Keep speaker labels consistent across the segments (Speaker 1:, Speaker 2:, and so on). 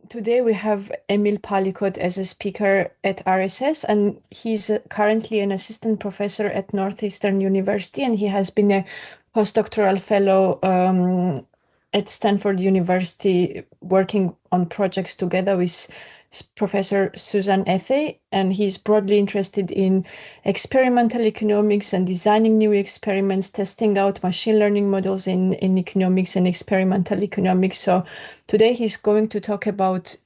Speaker 1: Today we have Emil Palikot as a speaker at RSS, and he's currently an assistant professor at Northeastern University, and he has been a postdoctoral fellow at Stanford University, working on projects together with Professor Susan Athey, and he's broadly interested in experimental economics and designing new experiments, testing out machine learning models in economics and experimental economics. So today he's going to talk about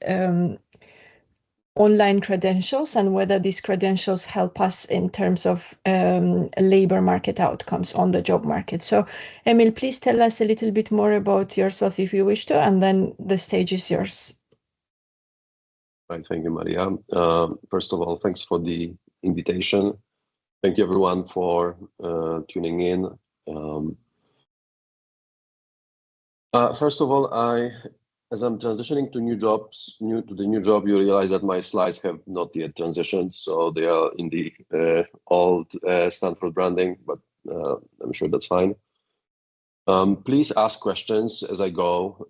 Speaker 1: online credentials and whether these credentials help us in terms of labor market outcomes on the job market. So Emil, please tell us a little bit more about yourself if you wish to, and then the stage is yours.
Speaker 2: Right, thank you, Maria. First of all, thanks for the invitation. Thank you, everyone, for tuning in. First of all, as I'm transitioning to new to the new job, you realize that my slides have not yet transitioned, so they are in the old Stanford branding, but I'm sure that's fine. Please ask questions as I go.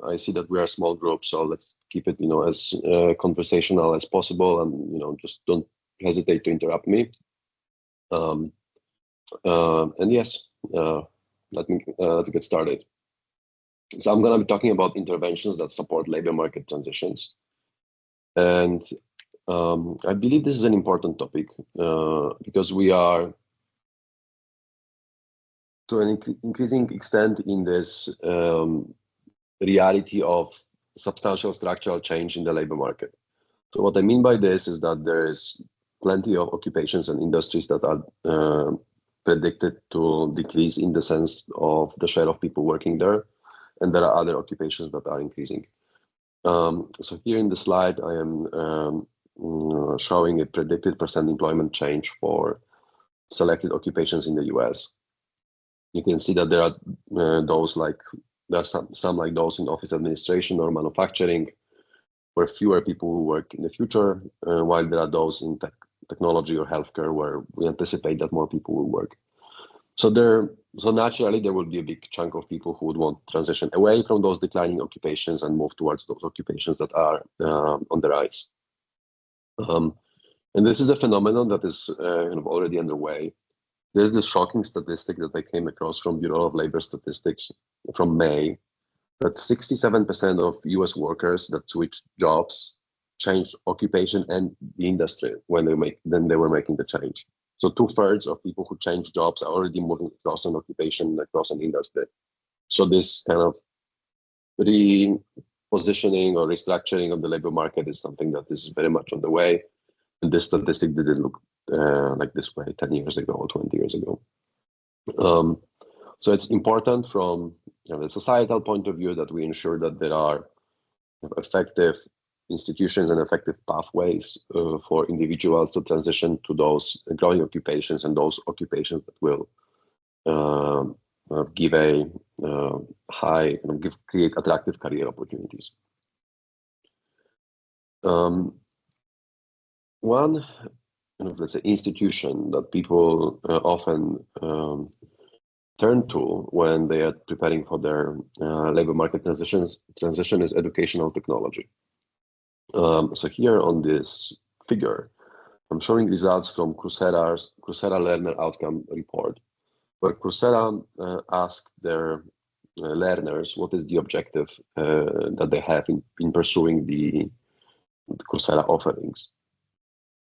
Speaker 2: I see that we are a small group, so let's keep it, as conversational as possible, and just don't hesitate to interrupt me. And yes, let's get started. So I'm going to be talking about interventions that support labor market transitions, and I believe this is an important topic because we are, to an increasing extent, in this reality of substantial structural change in the labor market. So what I mean by this is that there is plenty of occupations and industries that are predicted to decrease in the sense of the share of people working there, and there are other occupations that are increasing. So here in the slide, I am showing a predicted percent employment change for selected occupations in the US. You can see that there are some like those in office administration or manufacturing, where fewer people will work in the future, while there are those in technology or healthcare where we anticipate that more people will work. So naturally there will be a big chunk of people who would want to transition away from those declining occupations and move towards those occupations that are on the rise. And this is a phenomenon that is already underway. There's this shocking statistic that I came across from Bureau of Labor Statistics from May, that 67% of US workers that switched jobs changed occupation and the industry when they were making the change. So 2/3 of people who change jobs are already moving across an occupation, across an industry. So this kind of repositioning or restructuring of the labor market is something that is very much on the way. And this statistic didn't look like this way 10 years ago or 20 years ago. So it's important from the societal point of view that we ensure that there are effective institutions and effective pathways for individuals to transition to those growing occupations and those occupations that will create attractive career opportunities. One let's say institution that people often turn to when they are preparing for their labor market transition is educational technology. So here on this figure, I'm showing results from Coursera Learner Outcome Report, where Coursera asked their learners what is the objective that they have in pursuing the Coursera offerings.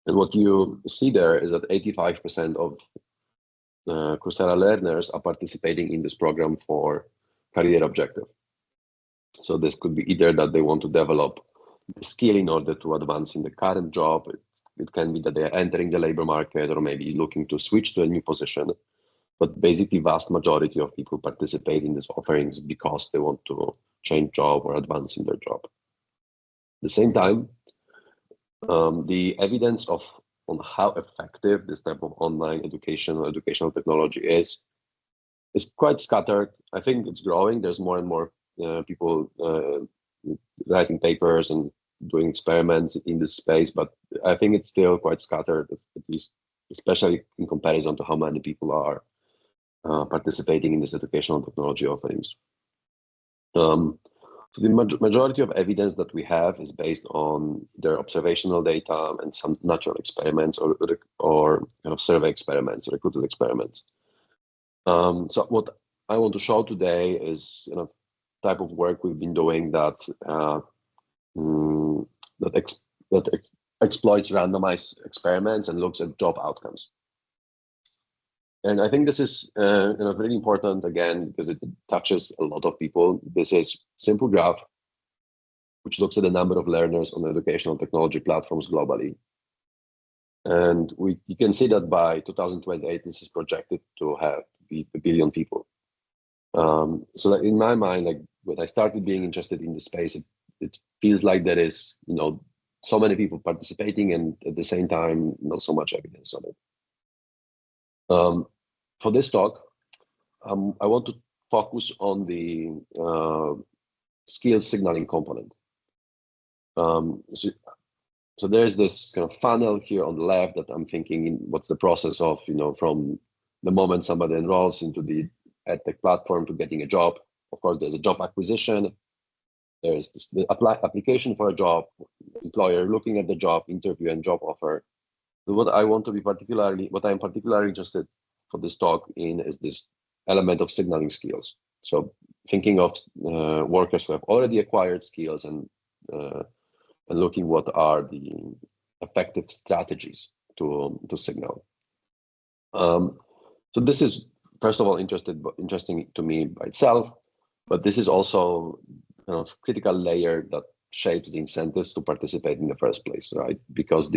Speaker 2: And what you see there is that 85% of Coursera learners are participating in this program for career objective. So this could be either that they want to develop the skill in order to advance in the current job. It can be that they are entering the labor market or maybe looking to switch to a new position. But basically, vast majority of people participate in these offerings because they want to change job or advance in their job. At the same time, the evidence on how effective this type of online education or educational technology is quite scattered. I think it's growing. There's more and more people writing papers and doing experiments in this space, but I think it's still quite scattered, at least, especially in comparison to how many people are participating in this educational technology offerings. So the majority of evidence that we have is based on their observational data and some natural experiments or survey experiments, recruited experiments. So what I want to show today is type of work we've been doing that exploits randomized experiments and looks at job outcomes. And I think this is really important, again, because it touches a lot of people. This is simple graph, which looks at the number of learners on educational technology platforms globally. And you can see that by 2028, this is projected to be 1 billion people. So that in my mind, like when I started being interested in the space, it feels like there is, so many people participating, and at the same time, not so much evidence on it. For this talk, I want to focus on the skills signaling component. So there's this kind of funnel here on the left that I'm thinking, what's the process of, from the moment somebody enrolls into the EdTech platform to getting a job. Of course, there's a job acquisition. There's the application for a job, employer looking at the job, interview, and job offer. So what I'm particularly interested for this talk in is this element of signaling skills. So thinking of workers who have already acquired skills and looking what are the effective strategies to signal. So this is, first of all, interesting to me by itself, but this is also a critical layer that shapes the incentives to participate in the first place, right? Because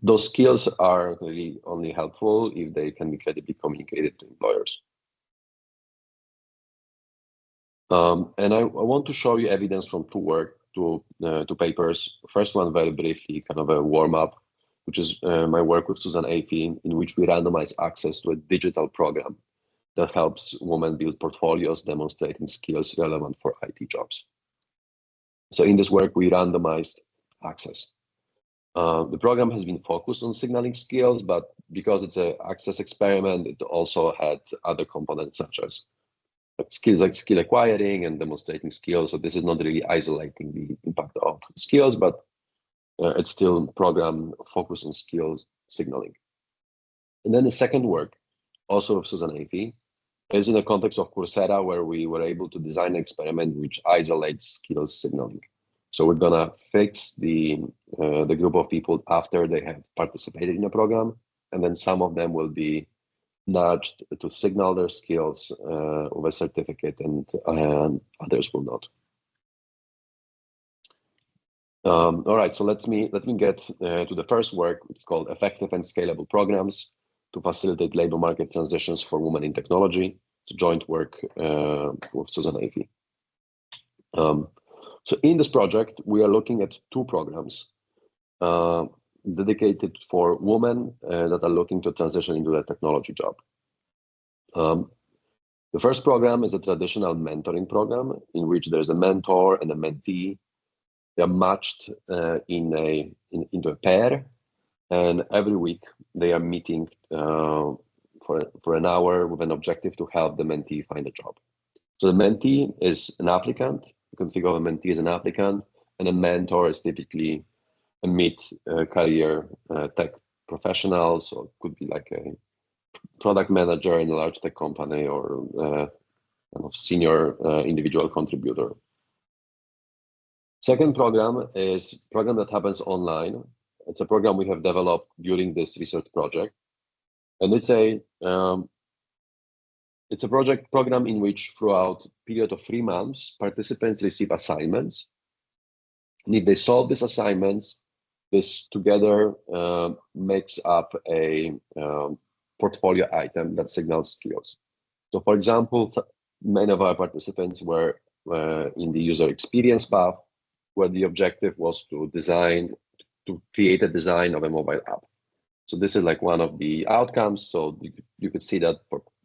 Speaker 2: those skills are really only helpful if they can be credibly communicated to employers. And I want to show you evidence from two papers. First one, very briefly, kind of a warm-up, which is my work with Susan Athey, in which we randomize access to a digital program that helps women build portfolios demonstrating skills relevant for IT jobs. So in this work, we randomized access. The program has been focused on signaling skills, but because it's an access experiment, it also had other components such as skills like skill acquiring and demonstrating skills. So this is not really isolating the impact of skills, but it's still a program focused on skills signaling. And then the second work, also of Susan Athey, is in the context of Coursera, where we were able to design an experiment which isolates skills signaling. So we're gonna fix the group of people after they have participated in a program, and then some of them will be nudged to signal their skills with a certificate, and others will not. All right, so let me get to the first work. It's called Effective and Scalable Programs to Facilitate Labor Market Transitions for Women in Technology. It's a joint work with Susan Athey. So in this project, we are looking at two programs dedicated for women that are looking to transition into a technology job. The first program is a traditional mentoring program in which there's a mentor and a mentee. They're matched into a pair, and every week they are meeting for an hour with an objective to help the mentee find a job. So the mentee is an applicant. You can think of a mentee as an applicant, and a mentor is typically a mid-career tech professional. So it could be like a product manager in a large tech company or kind of senior individual contributor. Second program is a program that happens online. It's a program we have developed during this research project, and it's a program in which throughout a period of 3 months, participants receive assignments. And if they solve these assignments, this together makes up a portfolio item that signals skills. So for example, many of our participants were in the user experience path, where the objective was to create a design of a mobile app. So this is like one of the outcomes. So you could see that,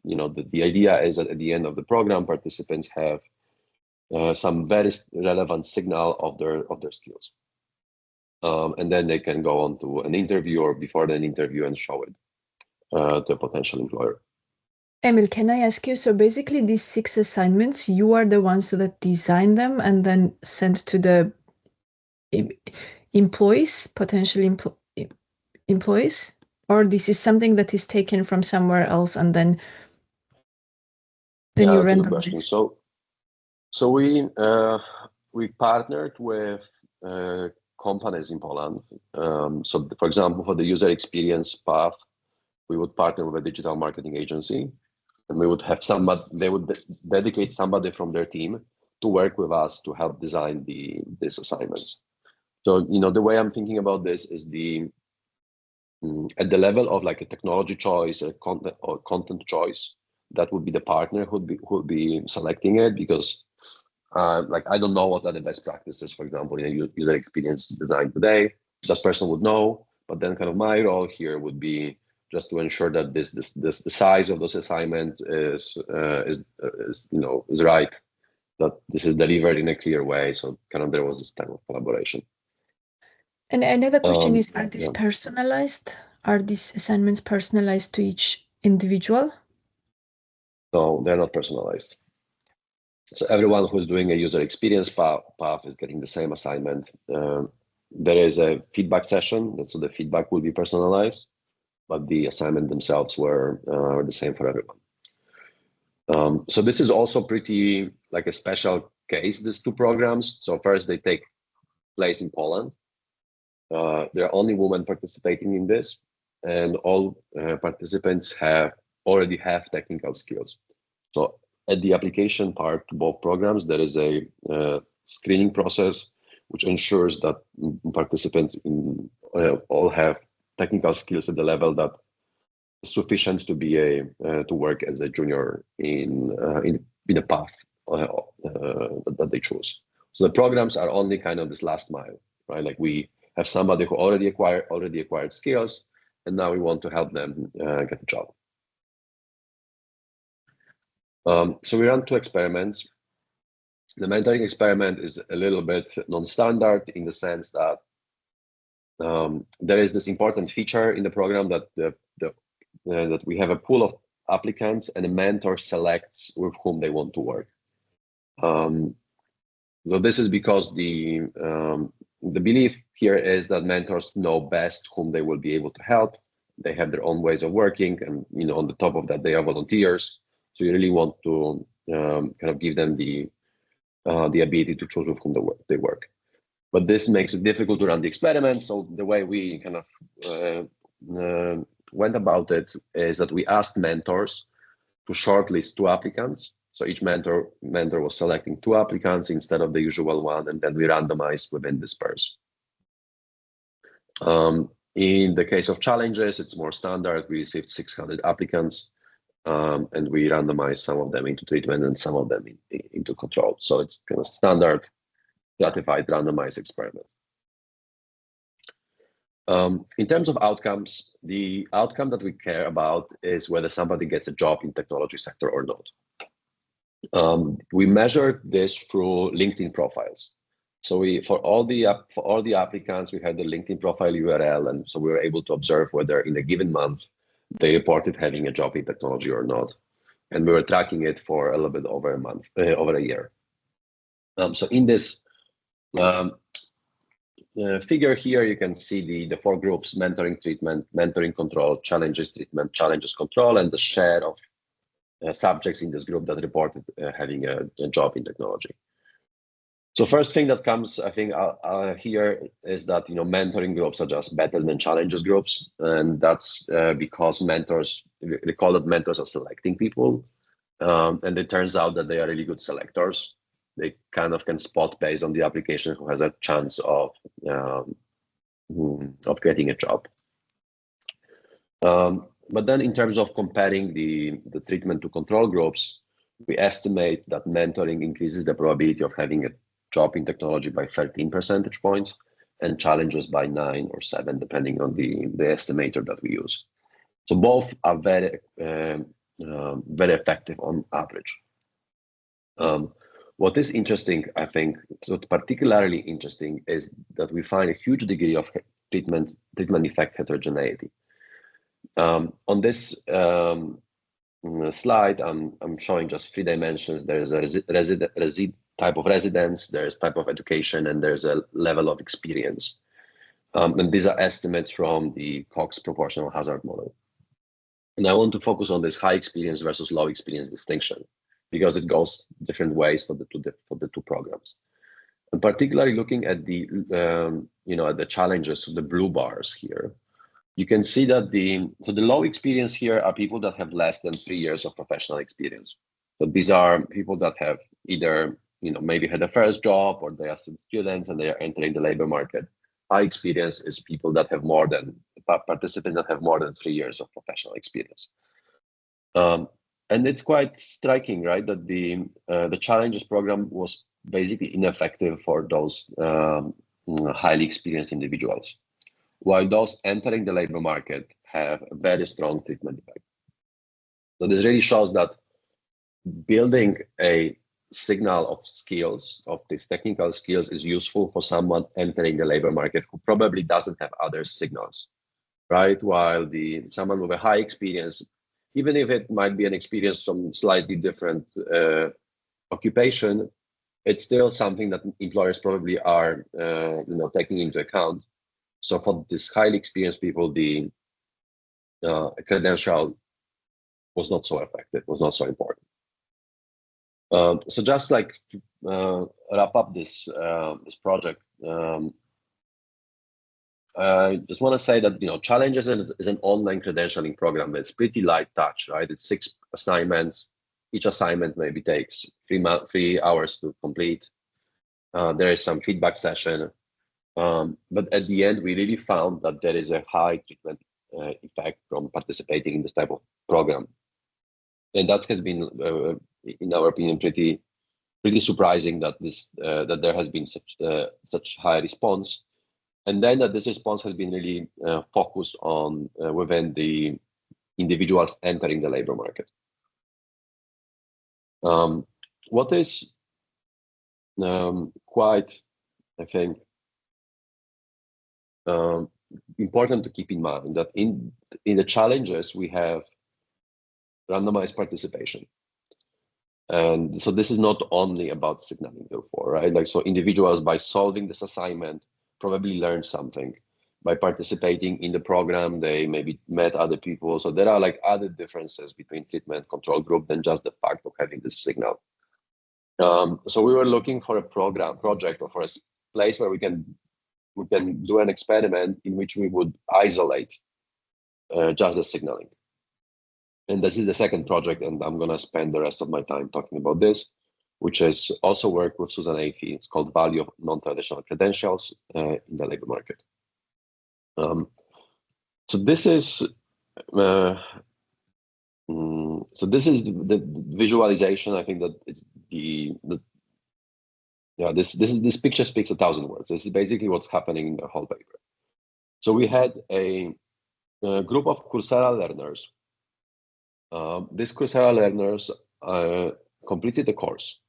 Speaker 2: the idea is that at the end of the program, participants have some very relevant signal of their skills. And then they can go on to an interview or before an interview and show it to a potential employer.
Speaker 1: Emil, can I ask you, so basically these 6 assignments, you are the ones that design them and then send to the employees, potential employees? Or this is something that is taken from somewhere else and then
Speaker 2: Yeah,
Speaker 1: you
Speaker 2: that's a good
Speaker 1: randomize?
Speaker 2: question. So we partnered with companies in Poland. So for example, for the user experience path, we would partner with a digital marketing agency, and we would have somebody, they would dedicate somebody from their team to work with us to help design these assignments. So, you know, the way I'm thinking about this is at the level of like a technology choice or content choice, that would be the partner who would be selecting it, because like I don't know what are the best practices, for example, in a user experience design today. That person would know, but then kind of my role here would be just to ensure that the size of this assignment is right, that this is delivered in a clear way. So kind of there was this type of collaboration.
Speaker 1: And another question is, are these
Speaker 2: yeah.
Speaker 1: personalized? Are these assignments personalized to each individual?
Speaker 2: No, they're not personalized. So everyone who's doing a user experience path is getting the same assignment. There is a feedback session, so the feedback will be personalized, but the assignment themselves were the same for everyone. So this is also pretty like a special case, these two programs. So first, they take place in Poland. There are only women participating in this, and all participants already have technical skills. So at the application part to both programs, there is a screening process which ensures that participants all have technical skills at the level that is sufficient to be to work as a junior in a path that they choose. So the programs are only kind of this last mile, right? Like we have somebody who already acquired skills, and now we want to help them get a job. So we ran 2 experiments. The mentoring experiment is a little bit non-standard in the sense that there is this important feature in the program that that we have a pool of applicants, and a mentor selects with whom they want to work. So this is because the belief here is that mentors know best whom they will be able to help. They have their own ways of working, and on the top of that, they are volunteers. So you really want to kind of give them the ability to choose with whom they work. But this makes it difficult to run the experiment. So the way we kind of went about it is that we asked mentors to shortlist 2 applicants. So each mentor was selecting 2 applicants instead of the usual one, and then we randomized within this pairs. In the case of challenges, it's more standard. We received 600 applicants, and we randomized some of them into treatment and some of them into control. So it's kind of standard stratified randomized experiment. In terms of outcomes, the outcome that we care about is whether somebody gets a job in technology sector or not. We measured this through LinkedIn profiles. So for all the applicants, we had the LinkedIn profile URL, and so we were able to observe whether in a given month they reported having a job in technology or not. And we were tracking it for a little bit over a month, over a year. So in this figure here, you can see the 4 groups: mentoring treatment, mentoring control, challenges treatment, challenges control, and the share of subjects in this group that reported having a job in technology. So first thing that comes, I think, here is that mentoring groups are just better than challenges groups, and that's because mentors, they call it mentors are selecting people, and it turns out that they are really good selectors. They kind of can spot based on the application who has a chance of getting a job. But then in terms of comparing the treatment to control groups, we estimate that mentoring increases the probability of having a job in technology by 13 percentage points, and challenges by 9 or 7, depending on the estimator that we use. So both are very effective on average. What is interesting, I think, so particularly interesting, is that we find a huge degree of treatment effect heterogeneity. On this slide, I'm showing just 3 dimensions. There's a type of residence, there's type of education, and there's a level of experience. And these are estimates from the Cox proportional hazard model. And I want to focus on this high experience versus low experience distinction, because it goes different ways for the two programs. And particularly looking at the at the challenges, so the blue bars here, you can see that the low experience here are people that have less than 3 years of professional experience. So these are people that have either maybe had a first job, or they are still students and they are entering the labor market. High experience is people that have participants that have more than 3 years of professional experience. And it's quite striking, right, that the Challenges program was basically ineffective for those highly experienced individuals, while those entering the labor market have a very strong treatment effect. So this really shows that building a signal of skills, of these technical skills, is useful for someone entering the labor market who probably doesn't have other signals, right? While someone with a high experience, even if it might be an experience from slightly different occupation, it's still something that employers probably are taking into account. So for these highly experienced people, the credential was not so effective, was not so important. So just like to wrap up this project, I just want to say that Challenges is an online credentialing program. It's pretty light touch, right? It's 6 assignments. Each assignment maybe takes 3 hours to complete. There is some feedback session, but at the end, we really found that there is a high treatment effect from participating in this type of program, and that has been, in our opinion, pretty surprising that that there has been such high response, and then that this response has been really focused on within the individuals entering the labor market. What is quite, I think, important to keep in mind that in the Challenges we have randomized participation, and so this is not only about signaling, therefore, right? Like, so individuals, by solving this assignment, probably learned something. By participating in the program, they maybe met other people. So there are like other differences between treatment control group than just the fact of having this signal. So we were looking for a project, or for a place where we can do an experiment in which we would isolate just the signaling. And this is the second project, and I'm going to spend the rest of my time talking about this, which is also work with Susan Athey. It's called Value of Non-Traditional Credentials in the Labor Market. So this is the visualization. I think that it's this picture speaks 1,000 words. This is basically what's happening in the whole paper. So we had a group of Coursera learners. These Coursera learners completed the course.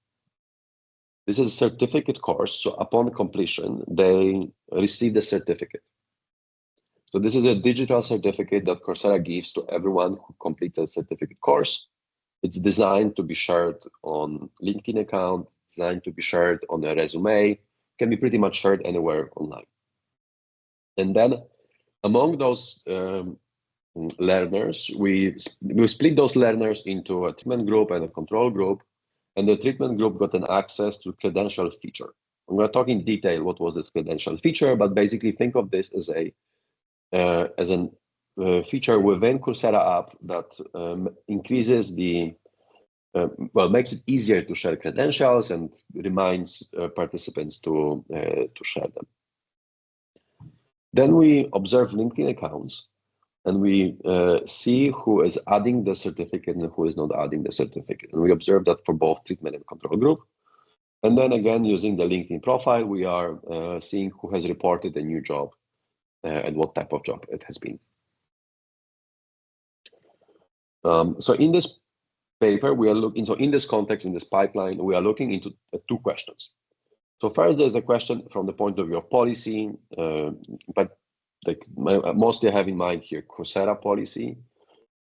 Speaker 2: This is a certificate course, so upon completion, they receive the certificate. So this is a digital certificate that Coursera gives to everyone who completes a certificate course. It's designed to be shared on LinkedIn account, designed to be shared on a resume, can be pretty much shared anywhere online. And then among those learners, we split those learners into a treatment group and a control group, and the treatment group got an access to credential feature. I'm going to talk in detail what was this credential feature, but basically think of this as a feature within Coursera app that increases the makes it easier to share credentials and reminds participants to share them. Then we observe LinkedIn accounts, and we see who is adding the certificate and who is not adding the certificate. And we observe that for both treatment and control group. And then again, using the LinkedIn profile, we are seeing who has reported a new job and what type of job it has been. So in this paper, we are looking, so in this context, in this pipeline, we are looking into 2 questions. So first, there's a question from the point of view of policy, but like mostly I have in mind here Coursera policy,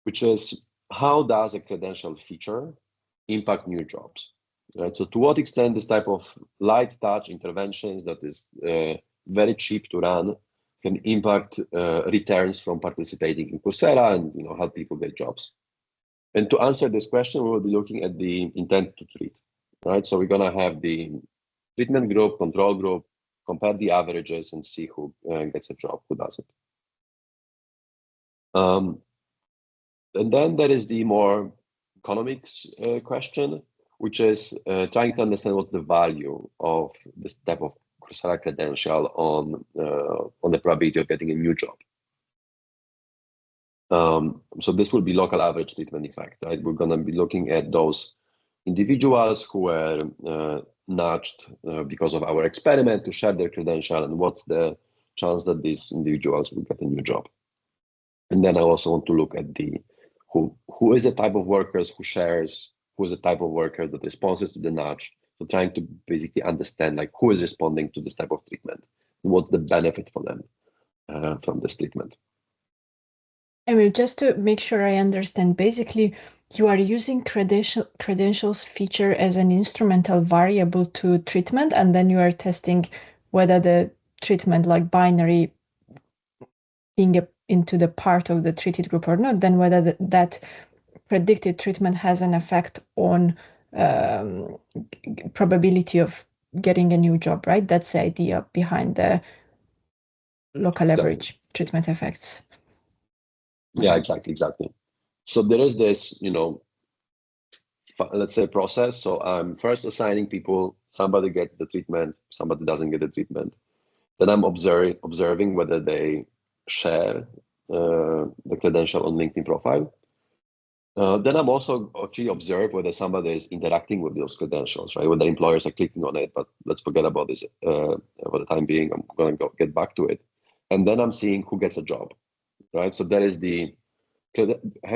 Speaker 2: which is how does a credential feature impact new jobs? Right. So to what extent this type of light touch interventions that is very cheap to run can impact returns from participating in Coursera and help people get jobs? And to answer this question, we will be looking at the intent to treat. Right. So we're gonna have the treatment group, control group, compare the averages, and see who gets a job, who doesn't. And then there is the more economics question, which is trying to understand what's the value of this type of Coursera credential on the probability of getting a new job. So this will be local average treatment effect, right? We're going to be looking at those individuals who were nudged because of our experiment to share their credential, and what's the chance that these individuals will get a new job. And then I also want to look at the who is the type of workers who shares, who is the type of worker that responds to the nudge. So trying to basically understand like who is responding to this type of treatment, and what's the benefit for them from this treatment.
Speaker 1: Emil, just to make sure I understand, basically you are using credentials feature as an instrumental variable to treatment, and then you are testing whether the treatment, like binary being into the part of the treated group or not, then whether that predicted treatment has an effect on probability of getting a new job, right? That's the idea behind the local average treatment effects.
Speaker 2: Yeah, exactly. So there is this, let's say process. So I'm first assigning people, somebody gets the treatment, somebody doesn't get the treatment. Then I'm observing whether they share the credential on LinkedIn profile. Then I'm also actually observe whether somebody is interacting with those credentials, right? Whether employers are clicking on it, but let's forget about this for the time being. I'm going to get back to it. And then I'm seeing who gets a job, right? So that is the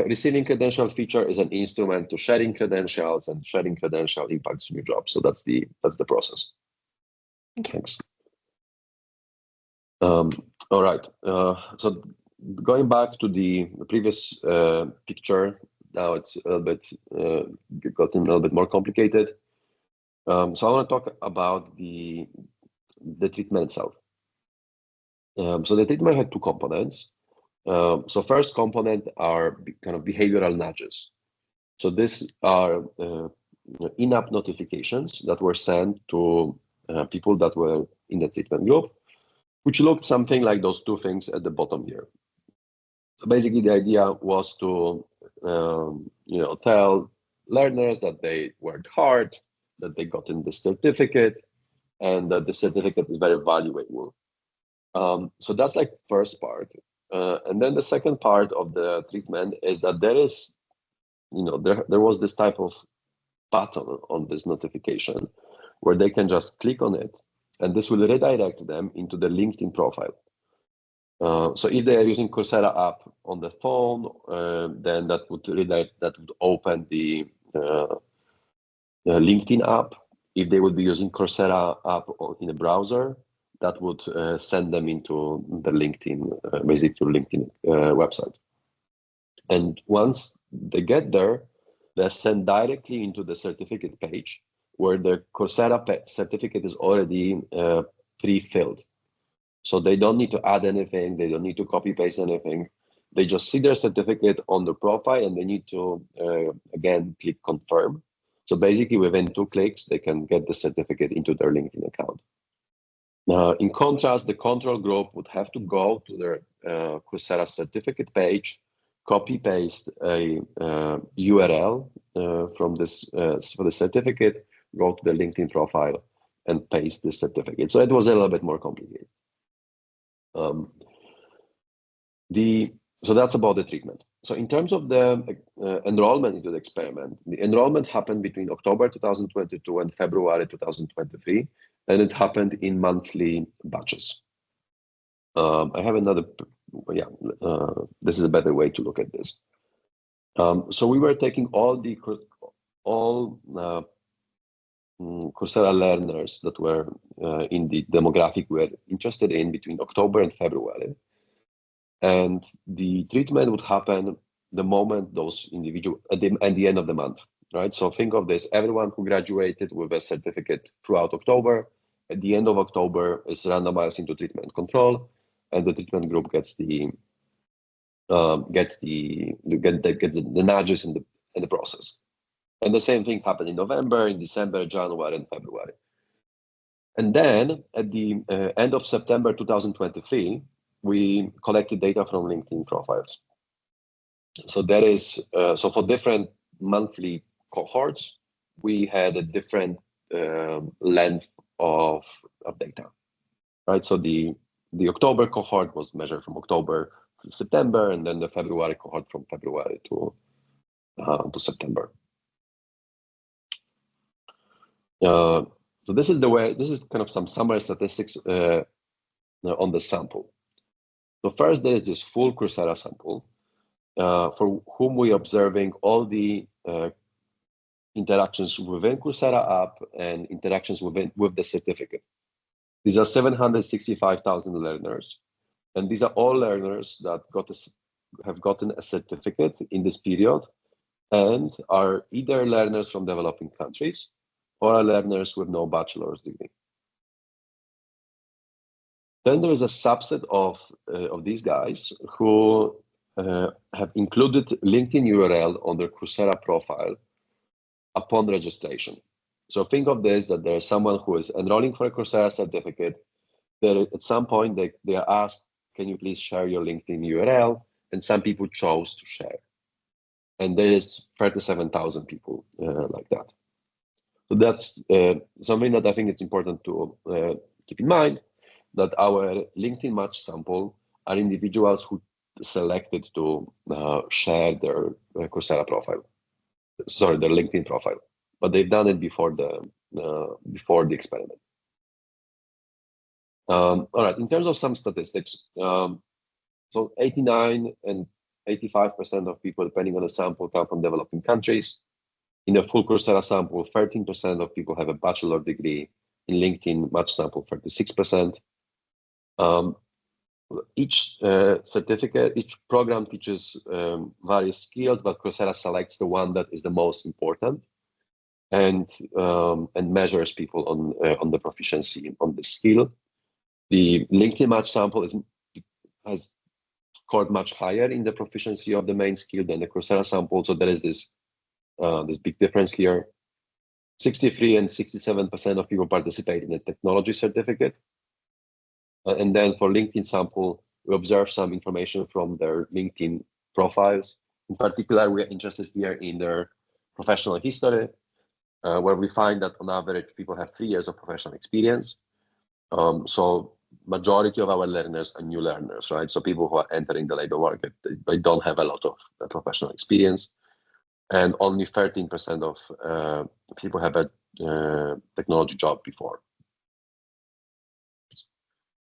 Speaker 2: receiving credential feature is an instrument to sharing credentials, and sharing credential impacts new jobs. So that's the process.
Speaker 1: Okay.
Speaker 2: Thanks. All right. So going back to the previous picture, now it's a little bit gotten a little bit more complicated. So I want to talk about the treatment itself. So the treatment had two components. So first component are kind of behavioral nudges. So these are in-app notifications that were sent to people that were in the treatment group, which looked something like those two things at the bottom here. So basically the idea was to tell learners that they worked hard, that they got in this certificate, and that the certificate is very valuable. So that's like first part. And then the second part of the treatment is that there is, there was this type of button on this notification where they can just click on it, and this will redirect them into the LinkedIn profile. So if they are using Coursera app on the phone, then that would open the LinkedIn app. If they would be using Coursera app in a browser, that would send them into the LinkedIn, basically LinkedIn website. And once they get there, they're sent directly into the certificate page where the Coursera certificate is already pre-filled. So they don't need to add anything. They don't need to copy paste anything. They just see their certificate on the profile, and they need to, again, click confirm. So basically within 2 clicks, they can get the certificate into their LinkedIn account. In contrast, the control group would have to go to their Coursera certificate page, copy paste a URL from this for the certificate, go to the LinkedIn profile, and paste the certificate. So it was a little bit more complicated. So that's about the treatment. So in terms of the enrollment into the experiment, the enrollment happened between October 2022 and February 2023, and it happened in monthly batches. I have another, this is a better way to look at this. So we were taking all Coursera learners that were in the demographic we were interested in between October and February. And the treatment would happen the moment those individuals at the end of the month, right? So think of this: everyone who graduated with a certificate throughout October, at the end of October, is randomized into treatment control, and the treatment group gets the nudges in the process. And the same thing happened in November, in December, January, and February. And then at the end of September 2023, we collected data from LinkedIn profiles. So that is so for different monthly cohorts, we had a different length of data, right? So the October cohort was measured from October to September, and then the February cohort from February to September. So this is kind of some summary statistics on the sample. So first, there is this full Coursera sample for whom we are observing all the interactions within Coursera app and interactions with the certificate. These are 765,000 learners, and these are all learners that have gotten a certificate in this period and are either learners from developing countries or are learners with no bachelor's degree. Then there is a subset of these guys who have included LinkedIn URL on their Coursera profile upon registration. So think of this, that there's someone who is enrolling for a Coursera certificate. At some point, they are asked, can you please share your LinkedIn URL? And some people chose to share. And there is 37,000 people like that. So that's something that I think it's important to keep in mind, that our LinkedIn match sample are individuals who selected to share their Coursera profile, their LinkedIn profile, but they've done it before the experiment. All right, in terms of some statistics, so 89 and 85% of people, depending on the sample, come from developing countries. In the full Coursera sample, 13% of people have a bachelor degree. In LinkedIn match sample, 36%. Each certificate, each program teaches various skills, but Coursera selects the one that is the most important and measures people on the proficiency on the skill. The LinkedIn match sample has scored much higher in the proficiency of the main skill than the Coursera sample, so there is this big difference here. 63 and 67% of people participate in a technology certificate. And then for LinkedIn sample, we observe some information from their LinkedIn profiles. In particular, we are interested here in their professional history, where we find that on average, people have 3 years of professional experience. So majority of our learners are new learners, right? So people who are entering the labor market, they don't have a lot of professional experience. And only 13% of people have a technology job before.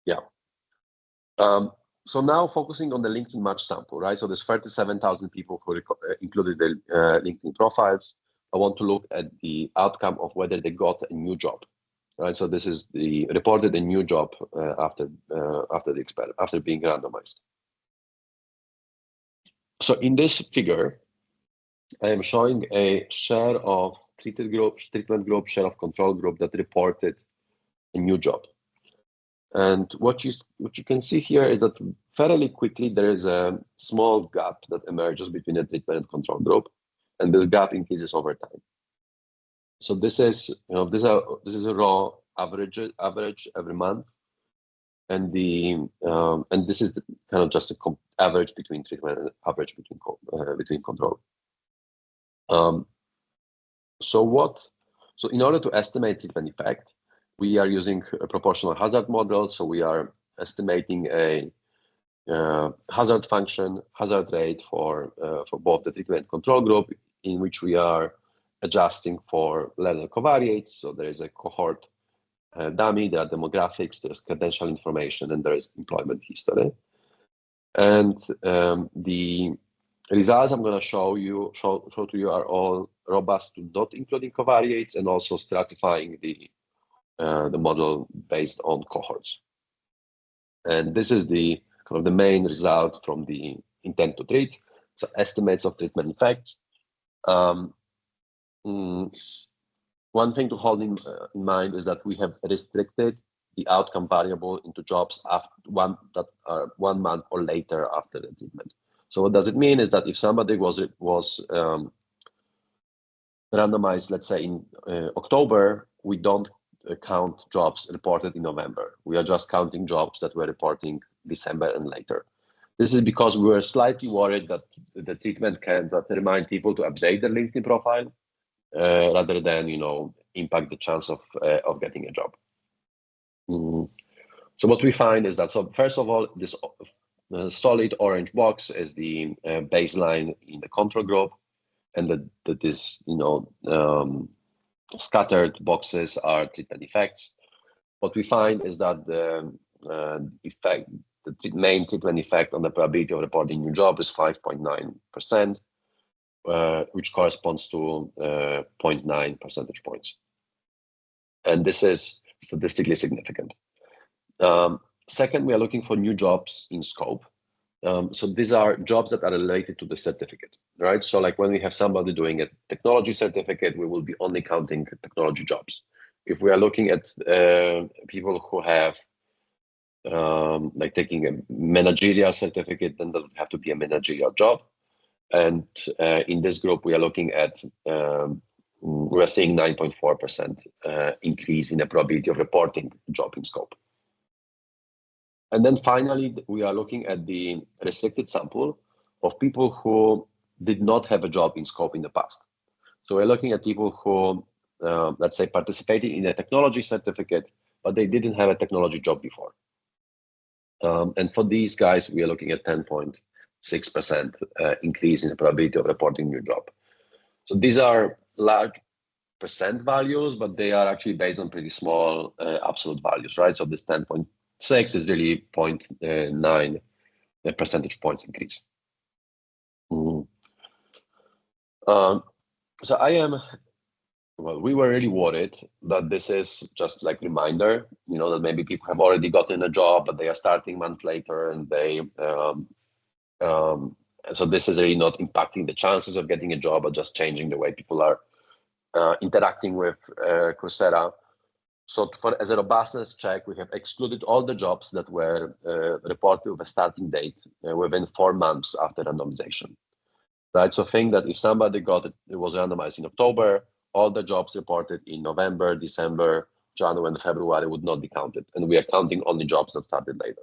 Speaker 2: Yeah. So now focusing on the LinkedIn match sample, right? So there's 37,000 people who included their LinkedIn profiles. I want to look at the outcome of whether they got a new job, right? So this is the reported a new job after the experiment, after being randomized. So in this figure, I am showing a share of treatment group, share of control group that reported a new job. And what you can see here is that fairly quickly there is a small gap that emerges between the treatment and control group, and this gap increases over time. So this is a raw average every month, and this is kind of just a average between treatment and average between control. So in order to estimate treatment effect, we are using a proportional hazard model. So we are estimating a hazard function, hazard rate for both the treatment and control group, in which we are adjusting for learner covariates. So there is a cohort dummy, there are demographics, there's credential information, and there is employment history. And the results I'm going to show to you are all robust to not including covariates, and also stratifying the model based on cohorts. And this is the kind of the main result from the intent to treat. So estimates of treatment effects. One thing to hold in mind is that we have restricted the outcome variable into jobs after 1 month or later after the treatment. So what does it mean is that if somebody was randomized, let's say in October, we don't count jobs reported in November. We are just counting jobs that were reporting December and later. This is because we were slightly worried that the treatment can remind people to update their LinkedIn profile rather than, impact the chance of getting a job. So what we find is that, so first of all, this solid orange box is the baseline in the control group, and that is, scattered boxes are treatment effects. What we find is that the main treatment effect on the probability of reporting new job is 5.9%, which corresponds to 0.9 percentage points. And this is statistically significant. Second, we are looking for new jobs in scope. So these are jobs that are related to the certificate, right? So like when we have somebody doing a technology certificate, we will be only counting technology jobs. If we are looking at people who have like taking a managerial certificate, then that would have to be a managerial job. And in this group, we are looking at, we're seeing 9.4% increase in the probability of reporting job in scope. And then finally, we are looking at the restricted sample of people who did not have a job in scope in the past. So we're looking at people who, let's say, participated in a technology certificate, but they didn't have a technology job before. And for these guys, we are looking at 10.6% increase in the probability of reporting new job. So these are large percent values, but they are actually based on pretty small absolute values, right? So this 10.6 is really 0.9 percentage points increase. So we were really worried that this is just like reminder, that maybe people have already gotten a job, but they are starting a month later, and so this is really not impacting the chances of getting a job, but just changing the way people are interacting with Coursera. So as a robustness check, we have excluded all the jobs that were reported with a starting date within 4 months after randomization. Right, so think that if somebody it was randomized in October, all the jobs reported in November, December, January, and February would not be counted, and we are counting only jobs that started later.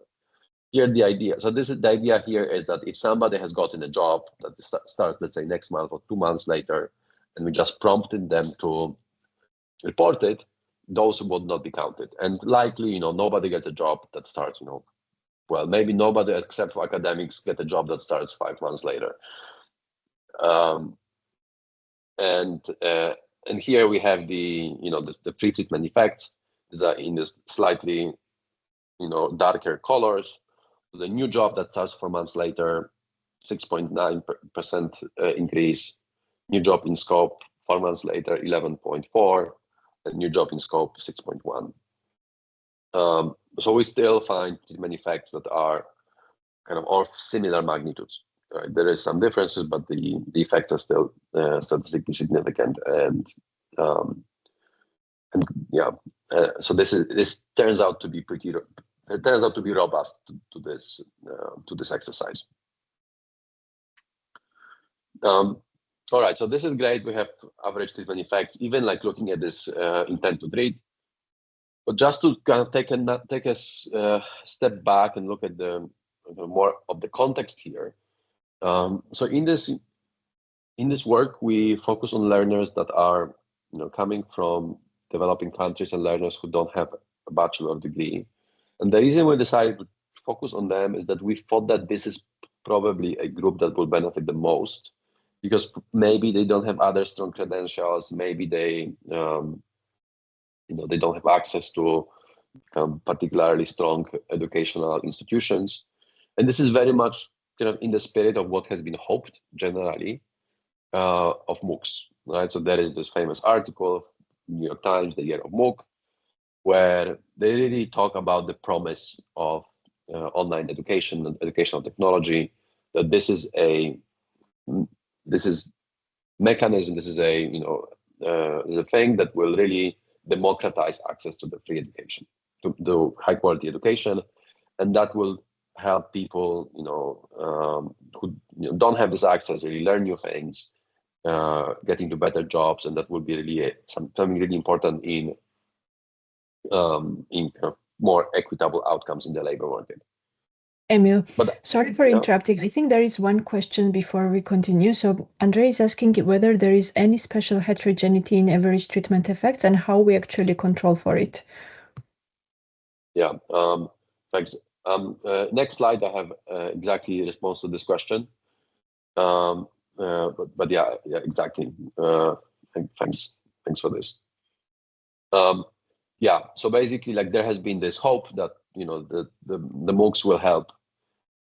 Speaker 2: Here, the idea here is that if somebody has gotten a job that starts, let's say, next month or 2 months later, and we just prompted them to report it, those would not be counted. And likely, nobody gets a job that starts, well, maybe nobody except for academics get a job that starts 5 months later. And here we have the pre-treatment effects. These are in this slightly darker colors. The new job that starts 4 months later, 6.9% increase. New job in scope 4 months later, 11.4, and new job in scope 6.1. So we still find treatment effects that are kind of of similar magnitudes. Right? There is some differences, but the effects are still statistically significant, so this turns out to be robust to this exercise. All right, so this is great. We have average treatment effects, even like looking at this intent to treat. But just to kind of take a step back and look at the more of the context here. So in this work, we focus on learners that are coming from developing countries and learners who don't have a bachelor degree. And the reason we decided to focus on them is that we thought that this is probably a group that will benefit the most, because maybe they don't have other strong credentials, maybe they they don't have access to particularly strong educational institutions. And this is very much kind of in the spirit of what has been hoped generally of MOOCs, right? So there is this famous article, New York Times, The Year of MOOC, where they really talk about the promise of online education and educational technology, that this is a this is mechanism. This is a is a thing that will really democratize access to the free education, to the high quality education, and that will help people who don't have this access really learn new things, get into better jobs, and that will be really something really important in more equitable outcomes in the labor market.
Speaker 1: Emil, sorry for interrupting. I think there is one question before we continue. So Andre is asking whether there is any special heterogeneity in average treatment effects and how we actually control for it.
Speaker 2: Yeah, thanks. Next slide, I have exactly a response to this question. But yeah, exactly. Thanks for this. Yeah, so basically, like, there has been this hope that the MOOCs will help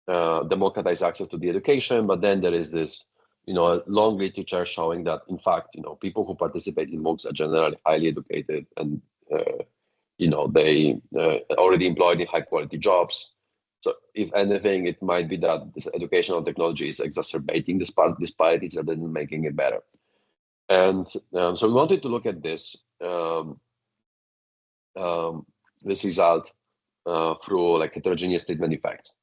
Speaker 2: democratize access to the education, but then there is this long literature showing that in fact people who participate in MOOCs are generally highly educated and they already employed in high quality jobs. So if anything, it might be that this educational technology is exacerbating disparities rather than making it better. And so we wanted to look at this this result through like heterogeneous treatment effects.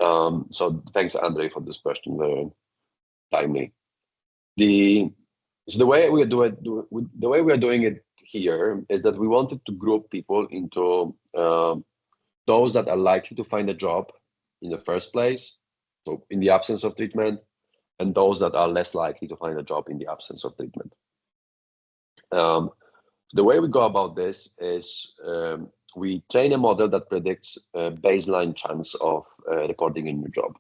Speaker 2: So thanks, Andre, for this question. Very timely. So the way we are doing it here is that we wanted to group people into those that are likely to find a job in the first place, so in the absence of treatment, and those that are less likely to find a job in the absence of treatment. The way we go about this is we train a model that predicts a baseline chance of reporting a new job.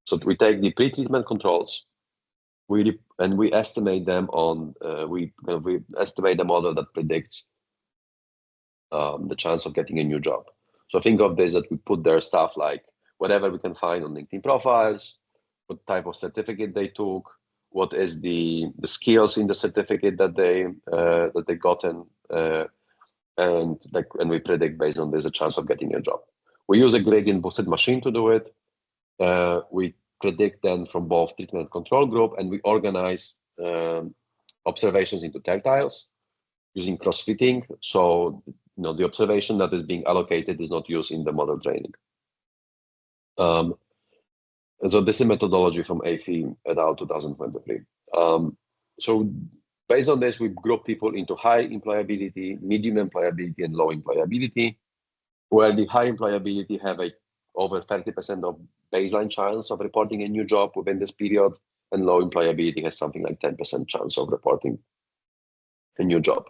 Speaker 2: So we take the pre-treatment controls, we estimate them on we estimate the model that predicts the chance of getting a new job. So think of this, that we put their stuff like whatever we can find on LinkedIn profiles, what type of certificate they took, what is the skills in the certificate that they gotten, and we predict based on this a chance of getting a job. We use a gradient boosted machine to do it. We predict then from both treatment and control group, and we organize observations into tertiles using cross-fitting. So the observation that is being allocated is not used in the model training. And so this is methodology from AFI et al. 2023. So based on this, we group people into high employability, medium employability, and low employability, where the high employability have over 30% of baseline chance of reporting a new job within this period, and low employability has something like 10% chance of reporting a new job.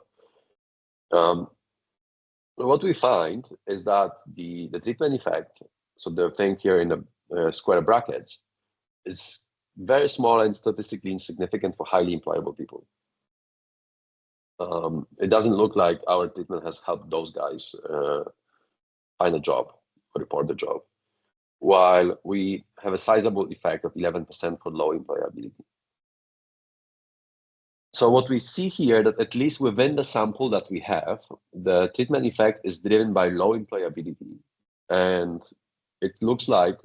Speaker 2: What we find is that the treatment effect, so the thing here in the square brackets, is very small and statistically insignificant for highly employable people. It doesn't look like our treatment has helped those guys find a job or report a job, while we have a sizable effect of 11% for low employability. So what we see here, that at least within the sample that we have, the treatment effect is driven by low employability. And it looks like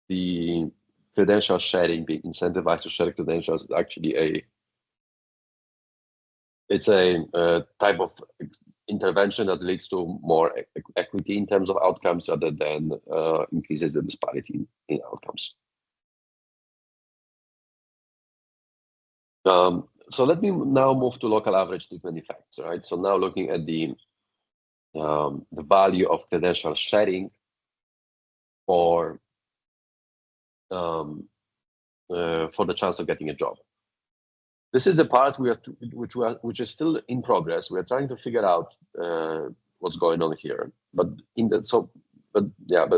Speaker 2: the credential sharing, being incentivized to share credentials, is actually it's a type of intervention that leads to more equity in terms of outcomes rather than increases the disparity in outcomes. So let me now move to local average treatment effects, right? So now looking at the value of credential sharing for the chance of getting a job. This is the part which is still in progress. We are trying to figure out what's going on here. But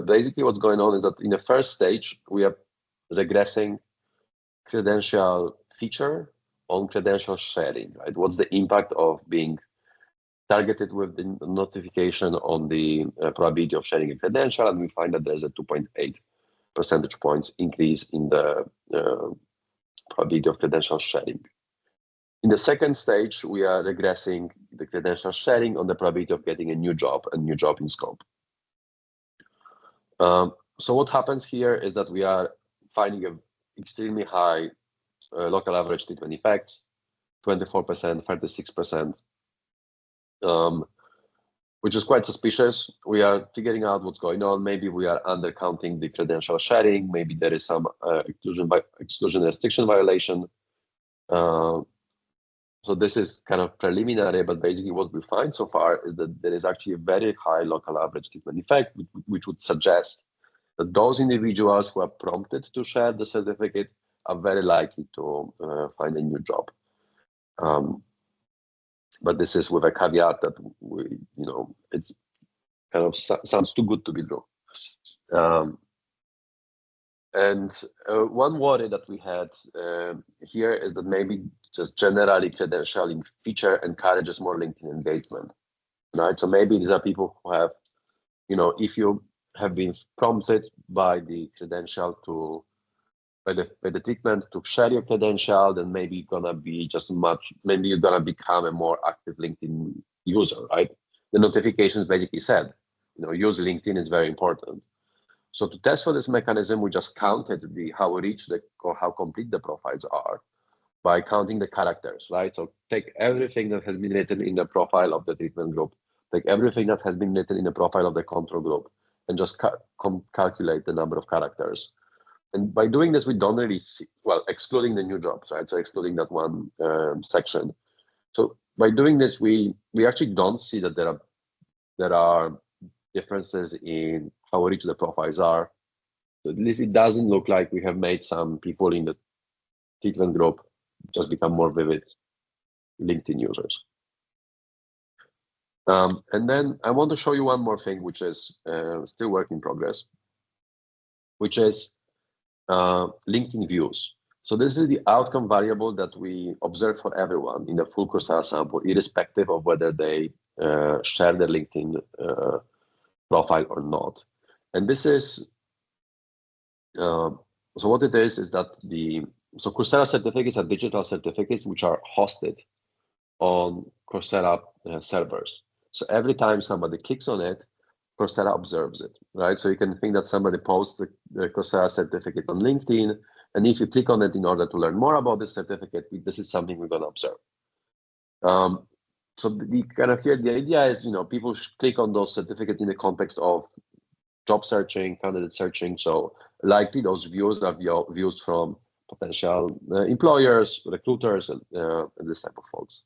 Speaker 2: basically what's going on is that in the first stage we are regressing credential feature on credential sharing, right? What's the impact of being targeted with the notification on the probability of sharing a credential? And we find that there's a 2.8 percentage points increase in the probability of credential sharing. In the second stage, we are regressing the credential sharing on the probability of getting a new job in scope. So what happens here is that we are finding an extremely high local average treatment effects, 24%, 36%, which is quite suspicious. We are figuring out what's going on. Maybe we are undercounting the credential sharing. Maybe there is some exclusion restriction violation. So this is kind of preliminary, but basically what we find so far is that there is actually a very high local average treatment effect, which would suggest that those individuals who are prompted to share the certificate are very likely to find a new job. But this is with a caveat that it's kind of sounds too good to be true. And one worry that we had here is that maybe just generally credentialing feature encourages more LinkedIn engagement, right? So maybe these are people who have, if you have been prompted by the credential by the treatment to share your credential, then maybe you're gonna be maybe you're gonna become a more active LinkedIn user, right? The notifications basically said, use LinkedIn is very important. So to test for this mechanism, we just counted how rich or how complete the profiles are by counting the characters, right? So take everything that has been written in the profile of the treatment group, take everything that has been written in the profile of the control group, and just calculate the number of characters. And by doing this, we don't really see, well, excluding the new jobs, right? So excluding that one section. So by doing this, we actually don't see that there are differences in how rich the profiles are. So at least it doesn't look like we have made some people in the treatment group just become more vivid LinkedIn users. And then I want to show you one more thing, which is still work in progress, which is LinkedIn views. So this is the outcome variable that we observe for everyone in the full Coursera sample, irrespective of whether they share their LinkedIn profile or not. And this is, so what it is that so Coursera certificates are digital certificates which are hosted on Coursera servers. So every time somebody clicks on it, Coursera observes it, right? So you can think that somebody posts the Coursera certificate on LinkedIn, and if you click on it in order to learn more about this certificate, this is something we're going to observe. So the idea is, people click on those certificates in the context of job searching, candidate searching. So likely those views are views from potential employers, recruiters, and this type of folks.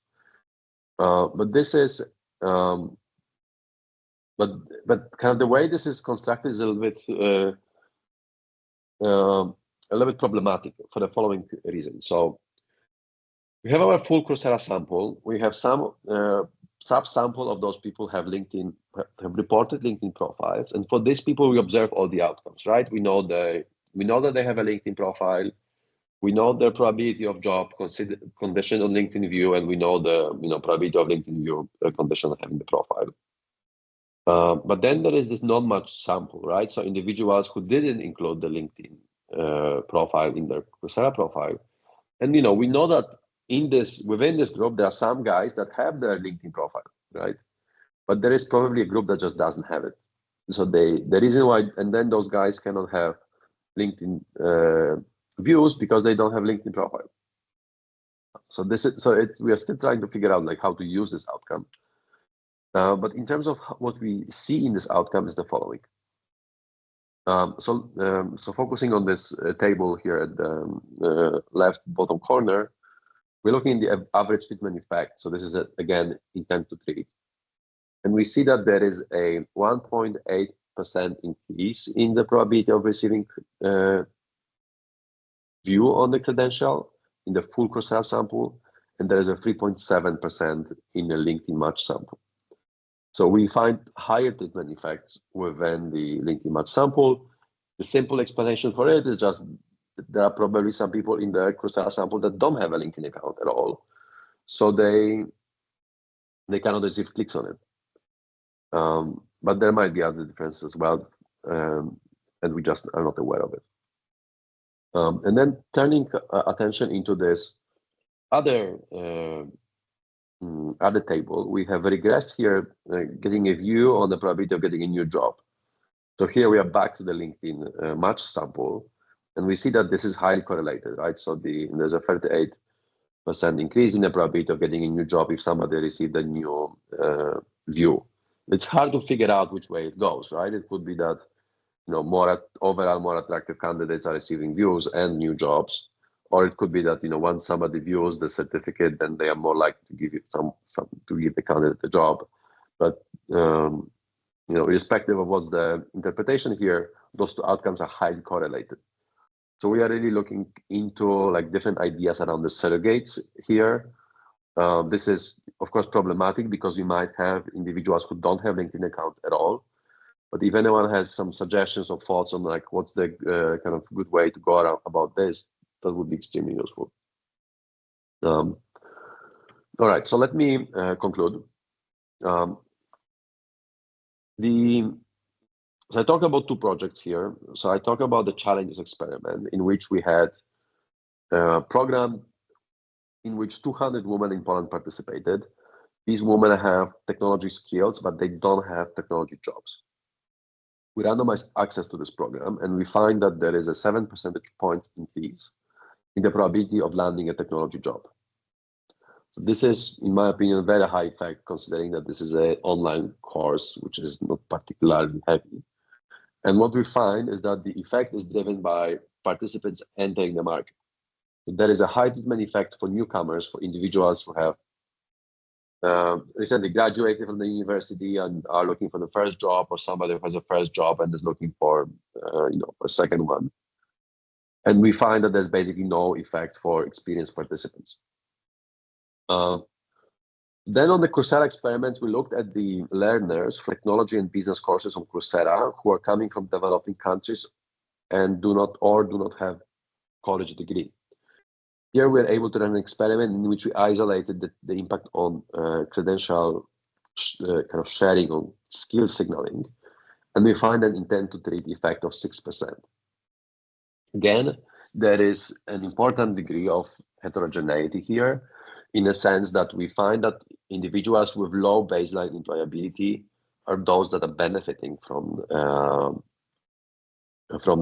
Speaker 2: But this is, but kind of the way this is constructed is a little bit problematic for the following reason. So we have our full Coursera sample. We have some sub-sample of those people have reported LinkedIn profiles, and for these people we observe all the outcomes, right? We know that they have a LinkedIn profile. We know their probability of job condition on LinkedIn view, and we know the probability of LinkedIn view condition of having the profile. But then there is this non-matched sample, right? So individuals who didn't include the LinkedIn profile in their Coursera profile, and we know that within this group there are some guys that have their LinkedIn profile, right? But there is probably a group that just doesn't have it. So the reason why, and then those guys cannot have LinkedIn views because they don't have LinkedIn profile. So we are still trying to figure out how to use this outcome. But in terms of what we see in this outcome is the following. So focusing on this table here at the left bottom corner, we're looking at the average treatment effect. So this is again intent to treat, and we see that there is a 1.8% increase in the probability of receiving view on the credential in the full Coursera sample, and there is a 3.7% in the LinkedIn match sample. So we find higher treatment effects within the LinkedIn match sample. The simple explanation for it is just there are probably some people in the Coursera sample that don't have a LinkedIn account at all, so they cannot receive clicks on it. But there might be other differences as well, and we just are not aware of it. And then turning attention into this other table, we have regressed here, getting a view on the probability of getting a new job. So here we are back to the LinkedIn match sample, And we see that this is highly correlated, right? So there's a 38% increase in the probability of getting a new job if somebody received a new view. It's hard to figure out which way it goes, right? It could be that overall more attractive candidates are receiving views and new jobs, or it could be that once somebody views the certificate, then they are more likely to give it to give the candidate a job. But irrespective of what's the interpretation here, those two outcomes are highly correlated. So we are really looking into different ideas around the surrogates here. This is, of course, problematic because we might have individuals who don't have LinkedIn account at all. But if anyone has some suggestions or thoughts on what's the kind of good way to go about this, that would be extremely useful. All right, so let me conclude. So I talked about two projects here. So I talked about the challenges experiment, in which we had a program in which 200 women in Poland participated. These women have technology skills, but they don't have technology jobs. We randomized access to this program, and we find that there is a 7 percentage point increase in the probability of landing a technology job. So this is, in my opinion, a very high effect, considering that this is an online course, which is not particularly heavy. And what we find is that the effect is driven by participants entering the market. So there is a high treatment effect for newcomers, for individuals who have recently graduated from the university and are looking for the first job, or somebody who has a first job and is looking for a second one. And we find that there's basically no effect for experienced participants. Then on the Coursera experiment, we looked at the learners for technology and business courses on Coursera who are coming from developing countries and do not have college degree. Here we're able to run an experiment in which we isolated the impact on credential kind of sharing, on skill signaling, and we find an intent to treat effect of 6%. Again, there is an important degree of heterogeneity here, in a sense that we find that individuals with low baseline employability are those that are benefiting from